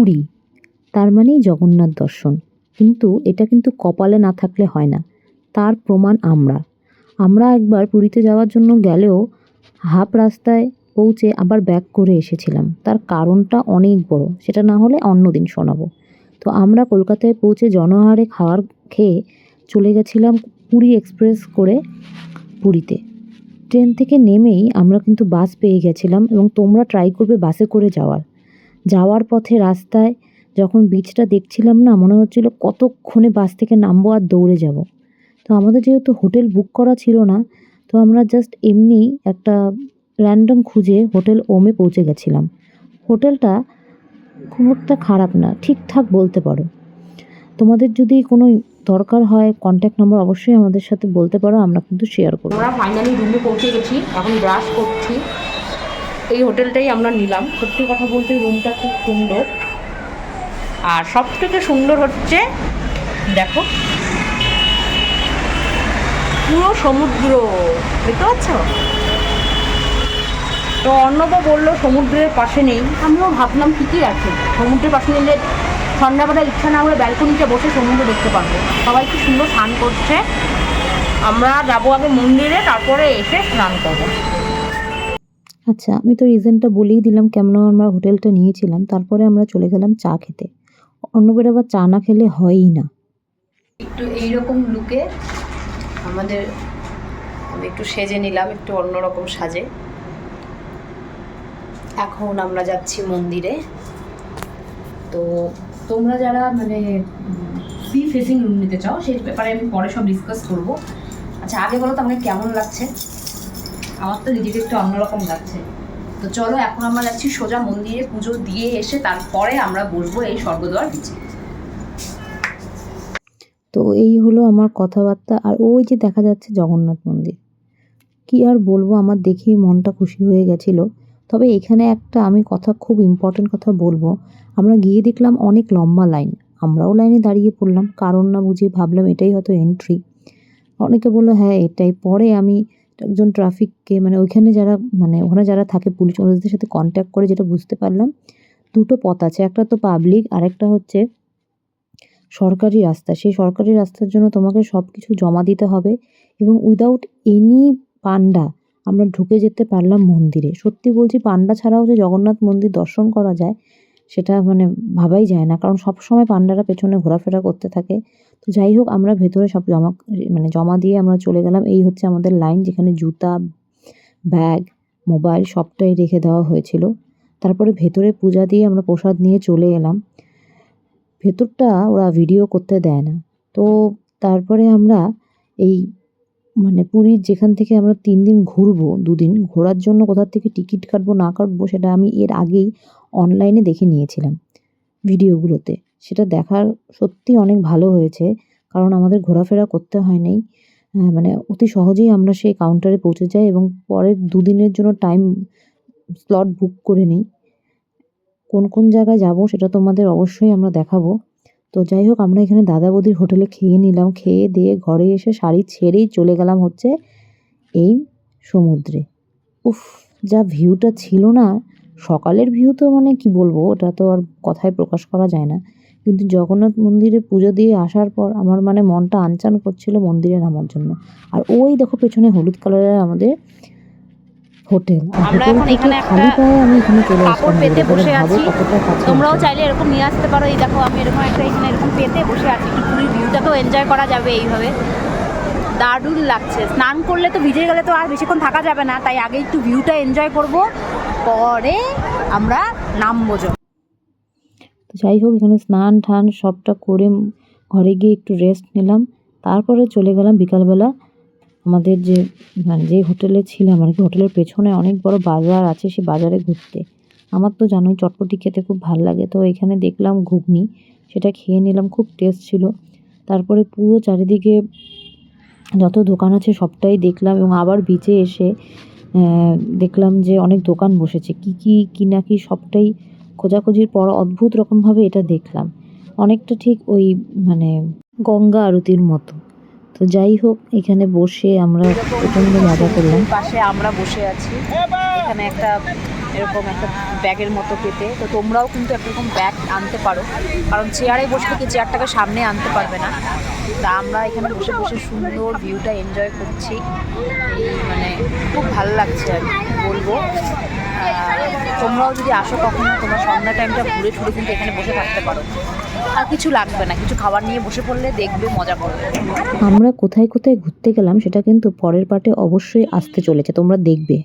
পুরী, তার মানেই জগন্নাথ দর্শন। কিন্তু এটা কিন্তু কপালে না থাকলে হয় না, তার প্রমাণ আমরা একবার পুরীতে যাওয়ার জন্য গেলেও হাফ রাস্তায় পৌঁছে আবার ব্যাক করে এসেছিলাম। তার কারণটা অনেক বড়, সেটা না হলে অন্য দিন শোনাবো। তো আমরা কলকাতায় পৌঁছে জনহারে খাবার খেয়ে চলে গেছিলাম পুরী এক্সপ্রেস করে পুরীতে। ট্রেন থেকে নেমেই আমরা কিন্তু বাস পেয়ে গেছিলাম, এবং তোমরা ট্রাই করবে বাসে করে যাওয়ার পথে রাস্তায় যখন বিচটা দেখছিলাম না, মনে হচ্ছিল কতক্ষণে বাস থেকে নামবো আর দৌড়ে যাব। তো আমাদের যেহেতু হোটেল বুক করা ছিল না, তো আমরা জাস্ট এমনি একটা র্যান্ডম খুঁজে হোটেল ওমে পৌঁছে গেছিলাম। হোটেলটা খুব একটা খারাপ না, ঠিকঠাক বলতে পারো। তোমাদের যদি কোনো দরকার হয় কন্ট্যাক্ট নাম্বার অবশ্যই আমাদের সাথে বলতে পারো, আমরা কিন্তু শেয়ার করব। আমরা ফাইনালি রুমে পৌঁছে গেছি, এখন ব্রাশ করছি। এই হোটেলটাই আমরা নিলাম। সত্যি কথা বলতে রুমটা খুব সুন্দর, আর সব থেকে সুন্দর হচ্ছে দেখো পুরো সমুদ্র, দেখতে পাচ্ছ? তো অর্ণব বললো সমুদ্রের পাশে নেই, আমিও ভাবলাম ঠিকই আছে, সমুদ্রের পাশে নিলে সন্ধ্যাবেলা ইচ্ছা না হলে ব্যালকনিতে বসে সমুদ্র দেখতে পারবো। সবাই কি সুন্দর স্নান করছে। আমরা যাবো আগে মন্দিরে, তারপরে এসে স্নান করবো। আচ্ছা, আমি তো রিজনটা বলেই দিলাম কেমন আমরা হোটেলটা নিয়েছিলাম। তারপরে আমরা চলে গেলাম চা খেতে। অন্যবার আবার চা না খেলে হয়ই না। একটু এইরকম লুকে আমি একটু সেজে নিলাম, একটু অন্যরকম সাজে। এখন আমরা যাচ্ছি মন্দিরে। তো তোমরা যারা মানে সি ফেসিং রুম নিতে চাও সেই ব্যাপারে আমি পরে সব ডিসকাস করবো। আচ্ছা আগে বলো তো আমাকে কেমন লাগছে? আমার তো নিজেকে একটু অন্যরকম লাগছে। তো চলো এখন আমরা যাচ্ছি সোজা মন্দিরে, পুজো দিয়ে এসে তারপরে আমরা বসবো এই স্বর্গদ্বার বিচে। তো এই হলো আমার কথাবার্তা। আর ওই যে দেখা যাচ্ছে জগন্নাথ মন্দির, কি আর বলবো, আমার দেখেই মনটা খুশি হয়ে গেছিল। তবে এখানে একটা আমি খুব ইম্পর্টেন্ট কথা বলবো। আমরা গিয়ে দেখলাম অনেক লম্বা লাইন, আমরাও লাইনে দাঁড়িয়ে পড়লাম, কারণ না বুঝে ভাবলাম এটাই হয়তো এন্ট্রি। অনেকে বললো হ্যাঁ এটাই। পরে আমি একজন ট্রাফিককে ওখানে যারা থাকে পুলিশ, ওদের সাথে কন্ট্যাক্ট করে যেটা বুঝতে পারলাম, দুটো পথ আছে, একটা তো পাবলিক, আরেকটা হচ্ছে সরকারি রাস্তা। সেই সরকারি রাস্তার জন্য তোমাকে সব কিছু জমা দিতে হবে, এবং উইদাউট এনি পান্ডা আমরা ঢুকে যেতে পারলাম মন্দিরে। সত্যি বলছি, পান্ডা ছাড়াও যে জগন্নাথ মন্দির দর্শন করা যায় সেটা ভাবাই যায় না, কারণ সব সময় পান্ডারা পেছনে ঘোরাফেরা করতে থাকে। তো যাই হোক, আমরা ভেতরে সব জমা দিয়ে আমরা চলে গেলাম। এই হচ্ছে আমাদের লাইন, যেখানে জুতা, ব্যাগ, মোবাইল সবটাই রেখে দেওয়া হয়েছিল। তারপরে ভেতরে পূজা দিয়ে আমরা প্রসাদ নিয়ে চলে এলাম। ভেতরটা ওরা ভিডিও করতে দেয় না। তো তারপরে আমরা এই পুরীর যেখান থেকে আমরা 3 দিন ঘুরবো, 2 দিন ঘোরার জন্য কোথা থেকে টিকিট কাটবো না কাটবো সেটা আমি এর আগেই অনলাইনে দেখে নিয়েছিলাম ভিডিওগুলোতে। সেটা দেখার সত্যি অনেক ভালো হয়েছে, কারণ আমাদের ঘোরাফেরা করতে হয় নাই। অতি সহজেই আমরা সেই কাউন্টারে পৌঁছে যাই, এবং পরের 2 দিনের জন্য টাইম স্লট বুক করে নিই। কোন কোন জায়গায় যাব সেটা তোমাদের অবশ্যই আমরা দেখাবো। তো যাই হোক, আমরা এখানে দাদা বৌদির হোটেলে খেয়ে নিলাম। খেয়ে দিয়ে ঘরে এসে শাড়ি ছেড়েই চলে গেলাম হচ্ছে এই সমুদ্রে। উফ, যা ভিউটা ছিল না, সকালের ভিউ তো কি বলবো, ওটা তো আর কথায় প্রকাশ করা যায় না। কিন্তু জগন্নাথ মন্দিরে পুজো দিয়ে আসার পর আমার মনটা আনচান করছিল মন্দিরে নামার জন্য। আর ওই দেখো পেছনে হলুদ কালারের আমাদের হোটেল। আমরা এখন এখানে খালি পায়ে আমি এখানে চলে কাপড় পেতে বসে আছি। আসলাম। তোমরাও চাইলে এরকম নিয়ে আসতে পারো। এই দেখো আমি এরকম একটা এখানে এরকম পেতে বসে আছি, পুরীর ভিউটাকেও এনজয় করা যাবে এইভাবে। দারুণ লাগছে। স্নান করলে তো ভিজে গেলে তো আর বেশিক্ষণ থাকা যাবে না, তাই আগে একটু ভিউটা এনজয় করব, পরে আমরা নামবো। যাই হোক, এখানে স্নান টান সবটা করে ঘরে গিয়ে একটু রেস্ট নিলাম। তারপরে চলে গেলাম বিকালবেলা আমাদের যে হোটেলে ছিলাম আর কি, হোটেলের পেছনে অনেক বড় বাজার আছে, সেই বাজারে ঘুরতে। আমার তো জানোই চটপটি খেতে খুব ভাল লাগে। তো এখানে দেখলাম ঘুগনি, সেটা খেয়ে নিলাম, খুব টেস্ট ছিল। তারপরে পুরো চারিদিকে যত দোকান আছে সবটাই দেখলাম, এবং আবার বিচে এসে দেখলাম যে অনেক দোকান বসেছে, কি না কি সবটাই খোঁজাখুঁজির পর অদ্ভুত রকমভাবে এটা দেখলাম। অনেকটা ঠিক ওই গঙ্গা আরতির মতো। তো যাই হোক, এখানে বসে আমরা প্রচণ্ড মজা করলাম। পাশে আমরা বসে আছি, এখানে একটা এরকম একটা ব্যাগের মতো পেতে। তো তোমরাও কিন্তু এরকম ব্যাগ আনতে পারো, কারণ চেয়ারে বসলে কি চেয়ারটাকে সামনে আনতে পারবে না। তা আমরা এখানে বসে বসে সুন্দর ভিউটা এনজয় করছি। এই মানে খুব ভালো লাগছে আর কি বলবো। তোমরাও যদি আসো কখনো, তোমরা সন্ধ্যা টাইমটা ঘুরে ঘুরে কিন্তু এখানে বসে থাকতে পারো, আর কিছু লাগবে না, কিছু খাবার নিয়ে বসে পড়লে দেখবে মজা করবে। আমরা কোথায় কোথায় ঘুরতে গেলাম সেটা কিন্তু পরের পার্টে অবশ্যই আসতে চলেছে, তোমরা দেখবে।